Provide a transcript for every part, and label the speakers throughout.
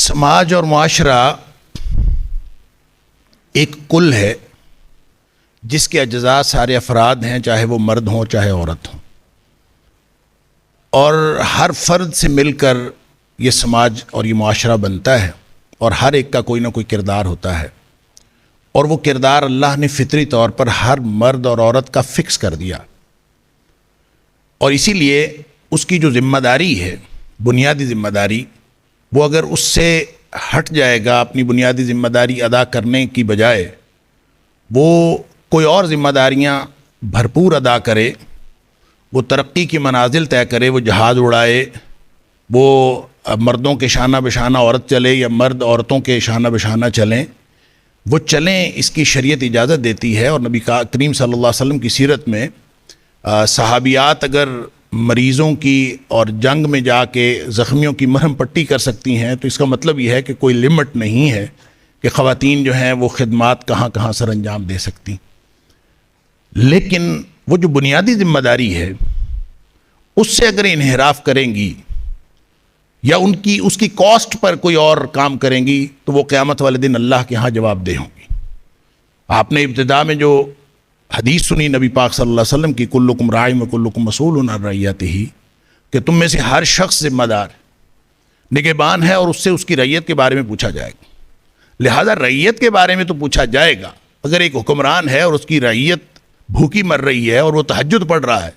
Speaker 1: سماج اور معاشرہ ایک کل ہے جس کے اجزاء سارے افراد ہیں، چاہے وہ مرد ہوں چاہے عورت ہوں، اور ہر فرد سے مل کر یہ سماج اور یہ معاشرہ بنتا ہے، اور ہر ایک کا کوئی نہ کوئی کردار ہوتا ہے، اور وہ کردار اللہ نے فطری طور پر ہر مرد اور عورت کا فکس کر دیا، اور اسی لیے اس کی جو ذمہ داری ہے، بنیادی ذمہ داری، وہ اگر اس سے ہٹ جائے گا، اپنی بنیادی ذمہ داری ادا کرنے کی بجائے وہ کوئی اور ذمہ داریاں بھرپور ادا کرے، وہ ترقی کی منازل طے کرے، وہ جہاز اڑائے، وہ مردوں کے شانہ بشانہ عورت چلے یا مرد عورتوں کے شانہ بشانہ چلیں، وہ چلیں، اس کی شریعت اجازت دیتی ہے۔ اور نبی کریم صلی اللہ علیہ وسلم کی سیرت میں صحابیات اگر مریضوں کی اور جنگ میں جا کے زخمیوں کی مرہم پٹی کر سکتی ہیں تو اس کا مطلب یہ ہے کہ کوئی لمٹ نہیں ہے کہ خواتین جو ہیں وہ خدمات کہاں کہاں سر انجام دے سکتی۔ لیکن وہ جو بنیادی ذمہ داری ہے اس سے اگر انحراف کریں گی یا اس کی کاسٹ پر کوئی اور کام کریں گی تو وہ قیامت والے دن اللہ کے ہاں جواب دہ ہوں گی۔ آپ نے ابتدا میں جو حدیث سنی نبی پاک صلی اللہ علیہ وسلم کی، کلکم راع و کلکم مسئول عن رعیتہ، کہ تم میں سے ہر شخص ذمہ دار نگہبان ہے اور اس سے اس کی رعیت کے بارے میں پوچھا جائے گا۔ لہذا رعیت کے بارے میں تو پوچھا جائے گا۔ اگر ایک حکمران ہے اور اس کی رعیت بھوکی مر رہی ہے اور وہ تہجد پڑھ رہا ہے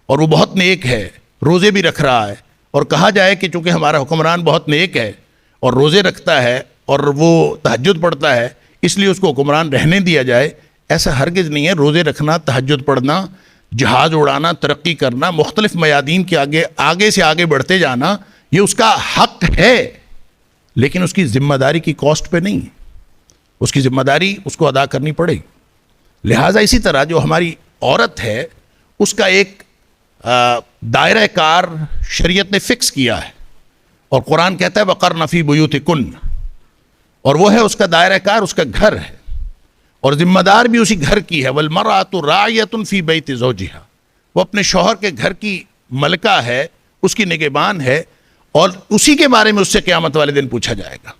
Speaker 1: اور وہ بہت نیک ہے، روزے بھی رکھ رہا ہے، اور کہا جائے کہ چونکہ ہمارا حکمران بہت نیک ہے اور روزے رکھتا ہے اور وہ تہجد پڑھتا ہے اس لیے اس کو حکمران رہنے دیا جائے، ایسا ہرگز نہیں ہے۔ روزے رکھنا، تہجد پڑھنا، جہاز اڑانا، ترقی کرنا، مختلف میادین کے آگے سے آگے بڑھتے جانا، یہ اس کا حق ہے، لیکن اس کی ذمہ داری کی کاسٹ پہ نہیں ہے۔ اس کی ذمہ داری اس کو ادا کرنی پڑے گی۔ لہٰذا اسی طرح جو ہماری عورت ہے اس کا ایک دائرہ کار شریعت نے فکس کیا ہے، اور قرآن کہتا ہے وَقَرْنَ فِي بُيُوتِكُنَّ، اور وہ ہے اس کا دائرہ کار، اس کا گھر ہے، اور ذمہ دار بھی اسی گھر کی ہے۔ وَالْمَرْأَةُ رَاعِيَةٌ فِي بَيْتِ زَوْجِهَا، وہ اپنے شوہر کے گھر کی ملکہ ہے، اس کی نگہبان ہے، اور اسی کے بارے میں اس سے قیامت والے دن پوچھا جائے گا۔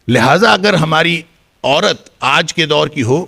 Speaker 1: لہٰذا اگر ہماری عورت آج کے دور کی ہو،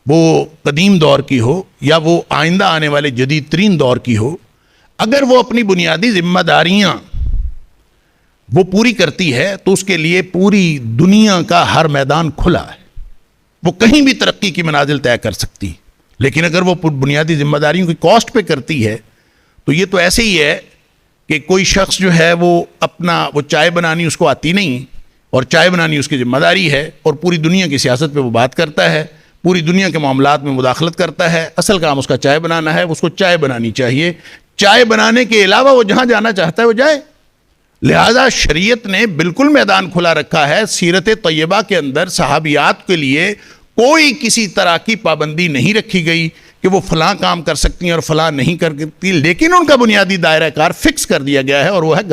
Speaker 1: وہ قدیم دور کی ہو، یا وہ آئندہ آنے والے جدید ترین دور کی ہو، اگر وہ اپنی بنیادی ذمہ داریاں وہ پوری کرتی ہے تو اس کے لیے پوری دنیا کا ہر میدان کھلا ہے، وہ کہیں بھی ترقی کی منازل طے کر سکتی۔ لیکن اگر وہ بنیادی ذمہ داریوں کی کاسٹ پہ کرتی ہے تو یہ تو ایسے ہی ہے کہ کوئی شخص جو ہے وہ چائے بنانی اس کو آتی نہیں، اور چائے بنانی اس کی ذمہ داری ہے، اور پوری دنیا کی سیاست پہ وہ بات کرتا ہے، پوری دنیا کے معاملات میں مداخلت کرتا ہے، اصل کام اس کا چائے بنانا ہے، اس کو چائے بنانی چاہیے، چائے بنانے کے علاوہ وہ جہاں جانا چاہتا ہے وہ جائے۔ لہذا شریعت نے بالکل میدان کھلا رکھا ہے۔ سیرت طیبہ کے اندر صحابیات کے لیے کوئی کسی طرح کی پابندی نہیں رکھی گئی کہ وہ فلاں کام کر سکتی ہیں اور فلاں نہیں کر سکتی، لیکن ان کا بنیادی دائرہ کار فکس کر دیا گیا ہے، اور وہ ہے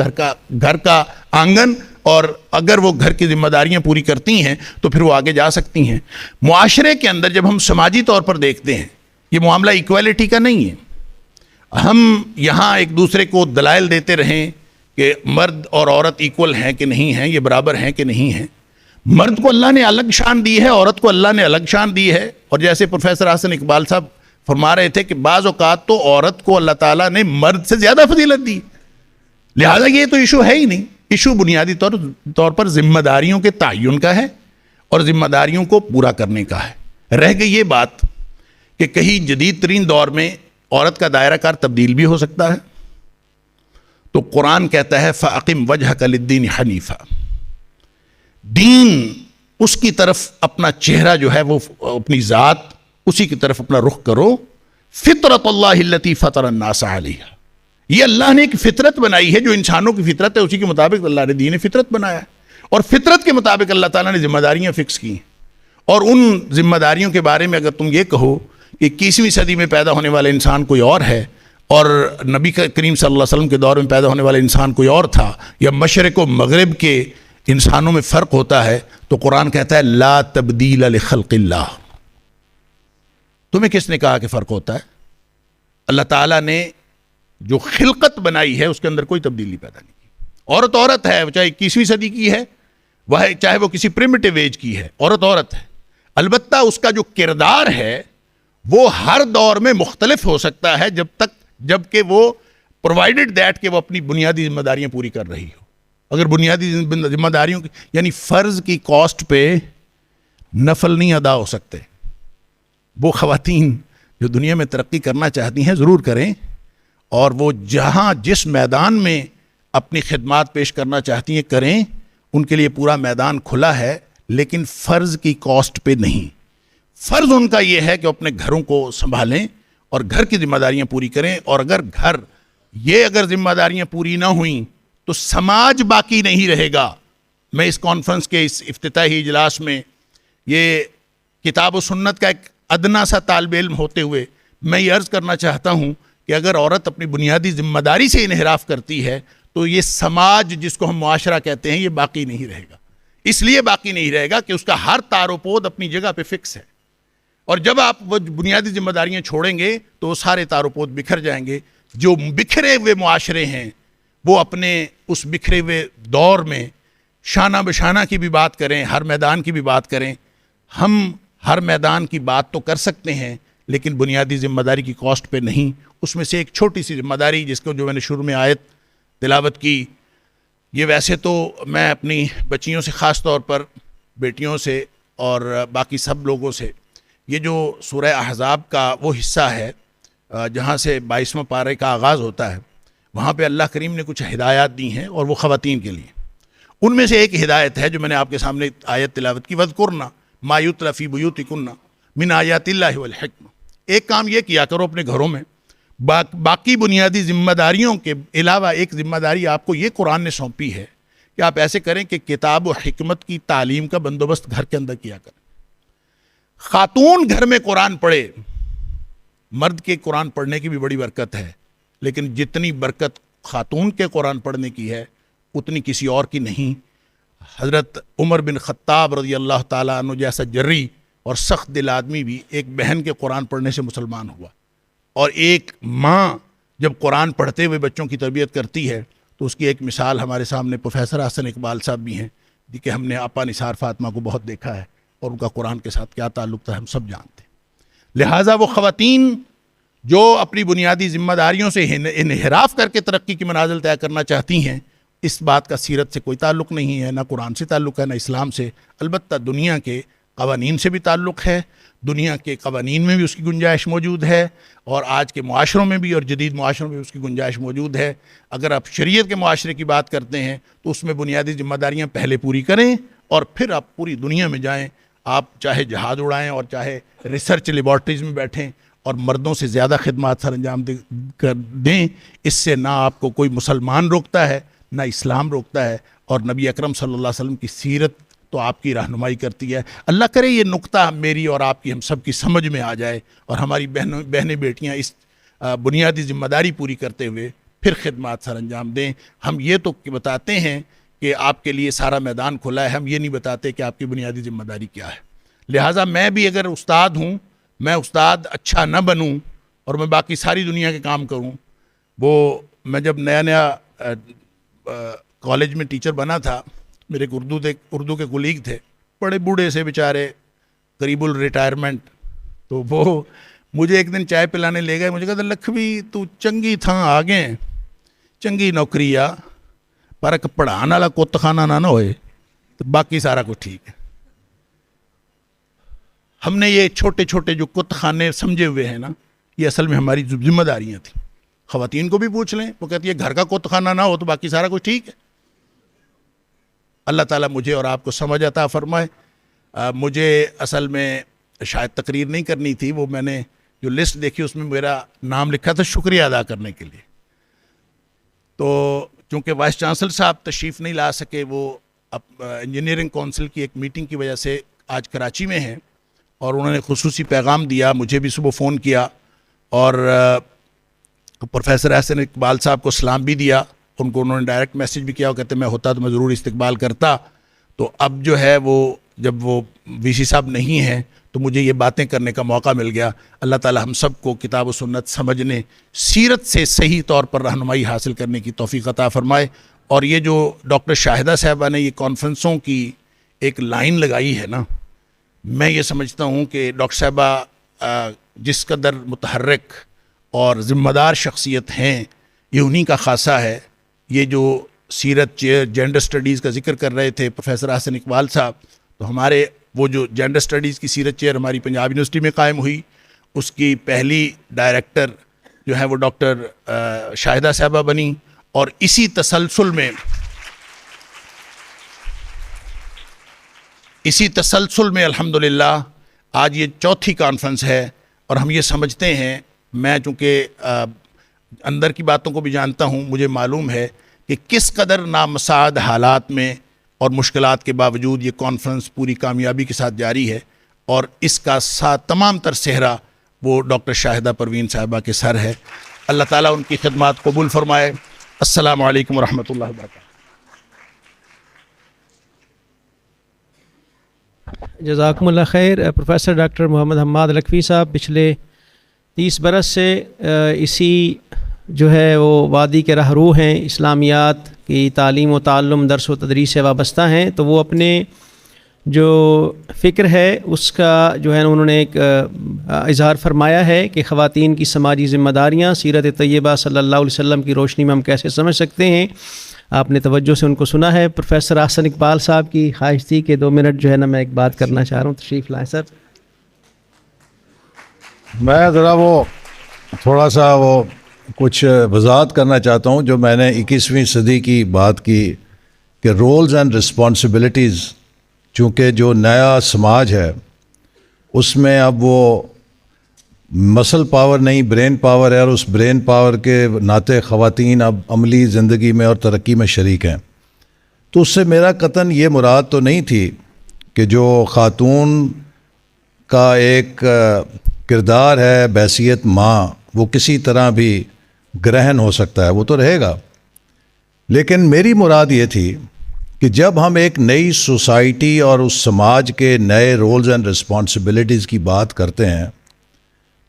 Speaker 1: گھر کا آنگن، اور اگر وہ گھر کی ذمہ داریاں پوری کرتی ہیں تو پھر وہ آگے جا سکتی ہیں۔ معاشرے کے اندر جب ہم سماجی طور پر دیکھتے ہیں، یہ معاملہ ایکویلٹی کا نہیں ہے۔ ہم یہاں ایک دوسرے کو دلائل دیتے رہیں کہ مرد اور عورت ایکول ہیں کہ نہیں ہیں، یہ برابر ہیں کہ نہیں ہیں۔ مرد کو اللہ نے الگ شان دی ہے، عورت کو اللہ نے الگ شان دی ہے، اور جیسے پروفیسر حسن اقبال صاحب فرما رہے تھے کہ بعض اوقات تو عورت کو اللہ تعالیٰ نے مرد سے زیادہ فضیلت دی۔ لہذا یہ تو ایشو ہے ہی نہیں، ایشو بنیادی طور پر ذمہ داریوں کے تعین کا ہے اور ذمہ داریوں کو پورا کرنے کا ہے۔ رہ گئی یہ بات کہ کہیں جدید ترین دور میں عورت کا دائرہ کار تبدیل بھی ہو سکتا ہے، تو قرآن کہتا ہے فَأَقِمْ وَجْهَكَ لِلدِّينِ حَنِيفًا، دین اس کی طرف اپنا چہرہ جو ہے وہ اپنی ذات اسی کی طرف اپنا رخ کرو، فطرت اللہ التی فطر الناس علیہا، یہ اللہ نے ایک فطرت بنائی ہے جو انسانوں کی فطرت ہے، اسی کے مطابق اللہ نے دین فطرت بنایا ہے، اور فطرت کے مطابق اللہ تعالیٰ نے ذمہ داریاں فکس کی ہیں۔ اور ان ذمہ داریوں کے بارے میں اگر تم یہ کہو کہ 21ویں صدی میں پیدا ہونے والا انسان کوئی اور ہے اور نبی کریم صلی اللہ علیہ وسلم کے دور میں پیدا ہونے والا انسان کوئی اور تھا، یا مشرق و مغرب کے انسانوں میں فرق ہوتا ہے، تو قرآن کہتا ہے لا تبدیل لخلق اللہ۔ تمہیں کس نے کہا کہ فرق ہوتا ہے؟ اللہ تعالیٰ نے جو خلقت بنائی ہے اس کے اندر کوئی تبدیلی پیدا نہیں کی۔ عورت ہے، چاہے 21ویں صدی کی ہے، وہ چاہے وہ کسی پریمیٹیو ایج کی ہے، عورت ہے، البتہ اس کا جو کردار ہے وہ ہر دور میں مختلف ہو سکتا ہے جب کہ وہ پرووائڈڈ دیٹ کہ وہ اپنی بنیادی ذمہ داریاں پوری کر رہی ہو۔ اگر بنیادی ذمہ داریوں کی یعنی فرض کی کاسٹ پہ نفل نہیں ادا ہو سکتے، وہ خواتین جو دنیا میں ترقی کرنا چاہتی ہیں ضرور کریں، اور وہ جہاں جس میدان میں اپنی خدمات پیش کرنا چاہتی ہیں کریں، ان کے لیے پورا میدان کھلا ہے، لیکن فرض کی کاسٹ پہ نہیں۔ فرض ان کا یہ ہے کہ اپنے گھروں کو سنبھالیں اور گھر کی ذمہ داریاں پوری کریں، اور اگر ذمہ داریاں پوری نہ ہوئیں تو سماج باقی نہیں رہے گا۔ میں اس کانفرنس کے اس افتتاحی اجلاس میں یہ کتاب و سنت کا ایک ادنا سا طالب علم ہوتے ہوئے میں یہ عرض کرنا چاہتا ہوں کہ اگر عورت اپنی بنیادی ذمہ داری سے انحراف کرتی ہے تو یہ سماج جس کو ہم معاشرہ کہتے ہیں یہ باقی نہیں رہے گا۔ اس لیے باقی نہیں رہے گا کہ اس کا ہر تار و پود اپنی جگہ پہ فکس ہے، اور جب آپ وہ بنیادی ذمہ داریاں چھوڑیں گے تو وہ سارے تار و پود بکھر جائیں گے۔ جو بکھرے ہوئے معاشرے ہیں وہ اپنے اس بکھرے ہوئے دور میں شانہ بشانہ کی بھی بات کریں، ہر میدان کی بھی بات کریں، ہم ہر میدان کی بات تو کر سکتے ہیں لیکن بنیادی ذمہ داری کی کاسٹ پہ نہیں۔ اس میں سے ایک چھوٹی سی ذمہ داری جس کو جو میں نے شروع میں آیت تلاوت کی، یہ ویسے تو میں اپنی بچیوں سے خاص طور پر بیٹیوں سے اور باقی سب لوگوں سے، یہ جو سورہ احزاب کا وہ حصہ ہے جہاں سے 22واں پارے کا آغاز ہوتا ہے، وہاں پہ اللہ کریم نے کچھ ہدایات دی ہیں اور وہ خواتین کے لیے۔ ان میں سے ایک ہدایت ہے جو میں نے آپ کے سامنے آیت تلاوت کی، وَاذْكُرْنَ مَا يُتْلَىٰ فِي بُيُوتِكُنَّ مِنْ آيَاتِ اللَّهِ وَالْحِكْمَةِ۔ ایک کام یہ کیا کرو اپنے گھروں میں، باقی بنیادی ذمہ داریوں کے علاوہ ایک ذمہ داری آپ کو یہ قرآن نے سونپی ہے کہ آپ ایسے کریں کہ کتاب و حکمت کی تعلیم کا بندوبست گھر کے اندر کیا کریں۔ خاتون گھر میں قرآن پڑھے، مرد کے قرآن پڑھنے کی بھی بڑی برکت ہے، لیکن جتنی برکت خاتون کے قرآن پڑھنے کی ہے اتنی کسی اور کی نہیں۔ حضرت عمر بن خطاب رضی اللہ تعالیٰ عنہ جیسا جری اور سخت دل آدمی بھی ایک بہن کے قرآن پڑھنے سے مسلمان ہوا، اور ایک ماں جب قرآن پڑھتے ہوئے بچوں کی تربیت کرتی ہے تو اس کی ایک مثال ہمارے سامنے پروفیسر حسن اقبال صاحب بھی ہیں، کہ ہم نے آپا نثار فاطمہ کو بہت دیکھا ہے اور ان کا قرآن کے ساتھ کیا تعلق تھا ہم سب جانتے ہیں۔ لہٰذا وہ خواتین جو اپنی بنیادی ذمہ داریوں سے انحراف کر کے ترقی کی منازل طے کرنا چاہتی ہیں، اس بات کا سیرت سے کوئی تعلق نہیں ہے، نہ قرآن سے تعلق ہے نہ اسلام سے، البتہ دنیا کے قوانین سے بھی تعلق ہے، دنیا کے قوانین میں بھی اس کی گنجائش موجود ہے، اور آج کے معاشروں میں بھی اور جدید معاشروں میں بھی اس کی گنجائش موجود ہے۔ اگر آپ شریعت کے معاشرے کی بات کرتے ہیں تو اس میں بنیادی ذمہ داریاں پہلے پوری کریں اور پھر آپ پوری دنیا میں جائیں، آپ چاہے جہاز اڑائیں اور چاہے ریسرچ لیبارٹریز میں بیٹھیں اور مردوں سے زیادہ خدمات سر انجام دیں، اس سے نہ آپ کو کوئی مسلمان روکتا ہے نہ اسلام روکتا ہے، اور نبی اکرم صلی اللہ علیہ وسلم کی سیرت تو آپ کی رہنمائی کرتی ہے۔ اللہ کرے یہ نقطہ میری اور آپ کی ہم سب کی سمجھ میں آ جائے اور ہماری بہنیں بیٹیاں اس بنیادی ذمہ داری پوری کرتے ہوئے پھر خدمات سر انجام دیں۔ ہم یہ تو بتاتے ہیں کہ آپ کے لیے سارا میدان کھلا ہے، ہم یہ نہیں بتاتے کہ آپ کی بنیادی ذمہ داری کیا ہے۔ لہٰذا میں بھی اگر استاد ہوں، میں استاد اچھا نہ بنوں اور میں باقی ساری دنیا کے کام کروں۔ وہ میں جب نیا کالج میں ٹیچر بنا تھا، میرے ایک اردو کے کولیگ تھے، بڑے بوڑھے سے بیچارے، قریب الریٹائرمنٹ، تو وہ مجھے ایک دن چائے پلانے لے گئے، مجھے کہا لکھوی تو چنگی تھاں آگے چنگی نوکری آ، پر پڑھانے والا کت خانہ نہ ہوئے تو باقی سارا کچھ ٹھیک ہے۔ ہم نے یہ چھوٹے چھوٹے جو کت خانے سمجھے ہوئے ہیں نا، یہ اصل میں ہماری ذمہ داریاں تھیں۔ خواتین کو بھی پوچھ لیں، وہ کہتی ہے گھر کا کت خانہ نہ ہو تو باقی سارا کچھ ٹھیک ہے۔ اللہ تعالیٰ مجھے اور آپ کو سمجھ عطا فرمائے۔ مجھے اصل میں شاید تقریر نہیں کرنی تھی، وہ میں نے جو لسٹ دیکھی اس میں میرا نام لکھا تھا شکریہ ادا کرنے کے لیے، تو چونکہ وائس چانسلر صاحب تشریف نہیں لا سکے، وہ انجینئرنگ کونسل کی ایک میٹنگ کی وجہ سے آج کراچی میں ہیں، اور انہوں نے خصوصی پیغام دیا، مجھے بھی صبح فون کیا اور پروفیسر حسن اقبال صاحب کو سلام بھی دیا، ان کو انہوں نے ڈائریکٹ میسیج بھی کیا، وہ کہتے میں ہوتا تو میں ضرور استقبال کرتا۔ تو اب جو ہے وہ جب وہ وی سی صاحب نہیں ہیں تو مجھے یہ باتیں کرنے کا موقع مل گیا۔ اللہ تعالی ہم سب کو کتاب و سنت سمجھنے، سیرت سے صحیح طور پر رہنمائی حاصل کرنے کی توفیق عطا فرمائے، اور یہ جو ڈاکٹر شاہدہ صاحبہ نے یہ کانفرنسوں کی ایک لائن لگائی ہے نا، میں یہ سمجھتا ہوں کہ ڈاکٹر صاحبہ جس قدر متحرک اور ذمہ دار شخصیت ہیں، یہ انہی کا خاصہ ہے۔ یہ جو سیرت چیئر جینڈر سٹڈیز کا ذکر کر رہے تھے پروفیسر احسن اقبال صاحب، تو ہمارے وہ جو جینڈر سٹڈیز کی سیرت چیئر ہماری پنجاب یونیورسٹی میں قائم ہوئی، اس کی پہلی ڈائریکٹر جو ہے وہ ڈاکٹر شاہدہ صاحبہ بنی، اور اسی تسلسل میں الحمدللہ آج یہ چوتھی کانفرنس ہے، اور ہم یہ سمجھتے ہیں، میں چونکہ اندر کی باتوں کو بھی جانتا ہوں، مجھے معلوم ہے کہ کس قدر نامساعد حالات میں اور مشکلات کے باوجود یہ کانفرنس پوری کامیابی کے ساتھ جاری ہے، اور اس کا تمام تر سہرا وہ ڈاکٹر شاہدہ پروین صاحبہ کے سر ہے۔ اللہ تعالیٰ ان کی خدمات قبول فرمائے۔ السلام علیکم ورحمۃ اللہ وبرکاتہ۔
Speaker 2: جزاکم اللہ خیر۔ پروفیسر ڈاکٹر محمد حماد لکھوی صاحب پچھلے 30 برس سے اسی جو ہے وہ وادی کے رہرو ہیں، اسلامیات کی تعلیم و تعلم، درس و تدریس سے وابستہ ہیں، تو وہ اپنے جو فکر ہے اس کا جو ہے انہوں نے ایک اظہار فرمایا ہے کہ خواتین کی سماجی ذمہ داریاں سیرت طیبہ صلی اللہ علیہ وسلم کی روشنی میں ہم کیسے سمجھ سکتے ہیں۔ آپ نے توجہ سے ان کو سنا ہے۔ پروفیسر احسن اقبال صاحب کی خواہش تھی کہ 2 منٹ جو ہے نا میں ایک بات کرنا چاہ رہا ہوں، تشریف لائیں سر۔
Speaker 3: میں ذرا وہ تھوڑا سا وہ کچھ وضاحت کرنا چاہتا ہوں جو میں نے 21ویں صدی کی بات کی کہ رولز اینڈ رسپانسبلٹیز، چونکہ جو نیا سماج ہے اس میں اب وہ مسل پاور نہیں برین پاور ہے، اور اس برین پاور کے ناطے خواتین اب عملی زندگی میں اور ترقی میں شریک ہیں۔ تو اس سے میرا قطعاً یہ مراد تو نہیں تھی کہ جو خاتون کا ایک کردار ہے بحیثیت ماں وہ کسی طرح بھی گرہن ہو سکتا ہے، وہ تو رہے گا، لیکن میری مراد یہ تھی کہ جب ہم ایک نئی سوسائٹی اور اس سماج کے نئے رولز اینڈ رسپانسبلٹیز کی بات کرتے ہیں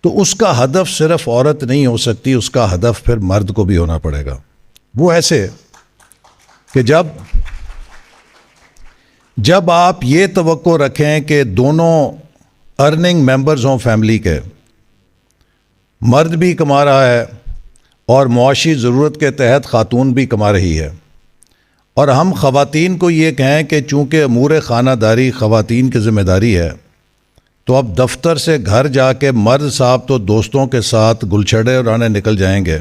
Speaker 3: تو اس کا ہدف صرف عورت نہیں ہو سکتی، اس کا ہدف پھر مرد کو بھی ہونا پڑے گا۔ وہ ایسے کہ جب آپ یہ توقع رکھیں کہ دونوں ارننگ ممبرز ہوں فیملی کے، مرد بھی کما رہا ہے اور معاشی ضرورت کے تحت خاتون بھی کما رہی ہے، اور ہم خواتین کو یہ کہیں کہ چونکہ امور خانہ داری خواتین کی ذمہ داری ہے، تو اب دفتر سے گھر جا کے مرد صاحب تو دوستوں کے ساتھ گلچھڑے اڑانے نکل جائیں گے،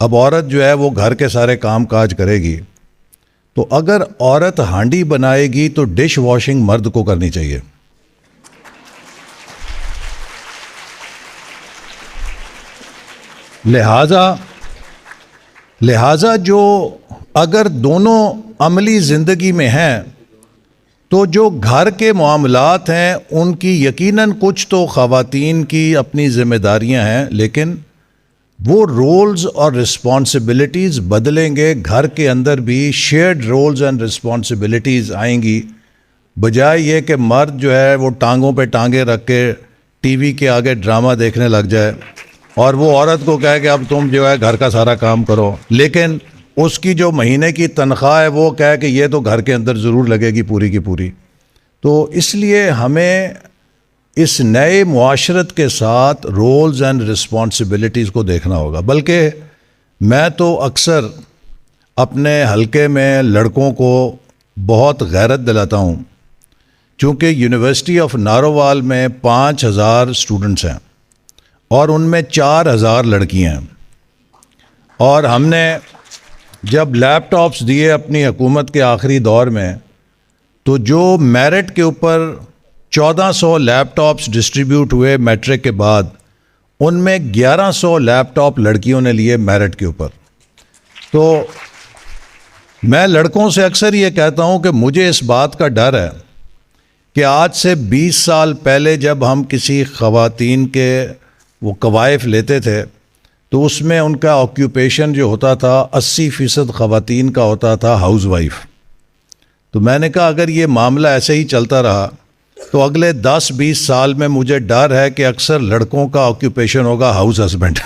Speaker 3: اب عورت جو ہے وہ گھر کے سارے کام کاج کرے گی۔ تو اگر عورت ہانڈی بنائے گی تو ڈش واشنگ مرد کو کرنی چاہیے۔ لہٰذا جو اگر دونوں عملی زندگی میں ہیں تو جو گھر کے معاملات ہیں ان کی یقیناً کچھ تو خواتین کی اپنی ذمہ داریاں ہیں، لیکن وہ رولز اور رسپانسبلٹیز بدلیں گے۔ گھر کے اندر بھی شیئرڈ رولز اینڈ رسپانسبلٹیز آئیں گی، بجائے یہ کہ مرد جو ہے وہ ٹانگوں پہ ٹانگیں رکھ کے ٹی وی کے آگے ڈرامہ دیکھنے لگ جائے اور وہ عورت کو کہے کہ اب تم جو ہے گھر کا سارا کام کرو، لیکن اس کی جو مہینے کی تنخواہ ہے وہ کہے کہ یہ تو گھر کے اندر ضرور لگے گی پوری کی پوری۔ تو اس لیے ہمیں اس نئے معاشرت کے ساتھ رولز اینڈ رسپانسبلٹیز کو دیکھنا ہوگا۔ بلکہ میں تو اکثر اپنے حلقے میں لڑکوں کو بہت غیرت دلاتا ہوں، چونکہ یونیورسٹی آف نارووال میں 5000 اسٹوڈنٹس ہیں اور ان میں 4000 لڑکیاں ہیں، اور ہم نے جب لیپ ٹاپس دیے اپنی حکومت کے آخری دور میں تو جو میرٹ کے اوپر 1400 لیپ ٹاپس ڈسٹریبیوٹ ہوئے میٹرک کے بعد، ان میں 1100 لیپ ٹاپ لڑکیوں نے لیے میرٹ کے اوپر۔ تو میں لڑکوں سے اکثر یہ کہتا ہوں کہ مجھے اس بات کا ڈر ہے کہ آج سے 20 سال پہلے جب ہم کسی خواتین کے وہ قوائف لیتے تھے تو اس میں ان کا آکیوپیشن جو ہوتا تھا 80% خواتین کا ہوتا تھا ہاؤس وائف۔ تو میں نے کہا اگر یہ معاملہ ایسے ہی چلتا رہا تو اگلے 10-20 سال میں مجھے ڈر ہے کہ اکثر لڑکوں کا آکیوپیشن ہوگا ہاؤس ہسبینڈ۔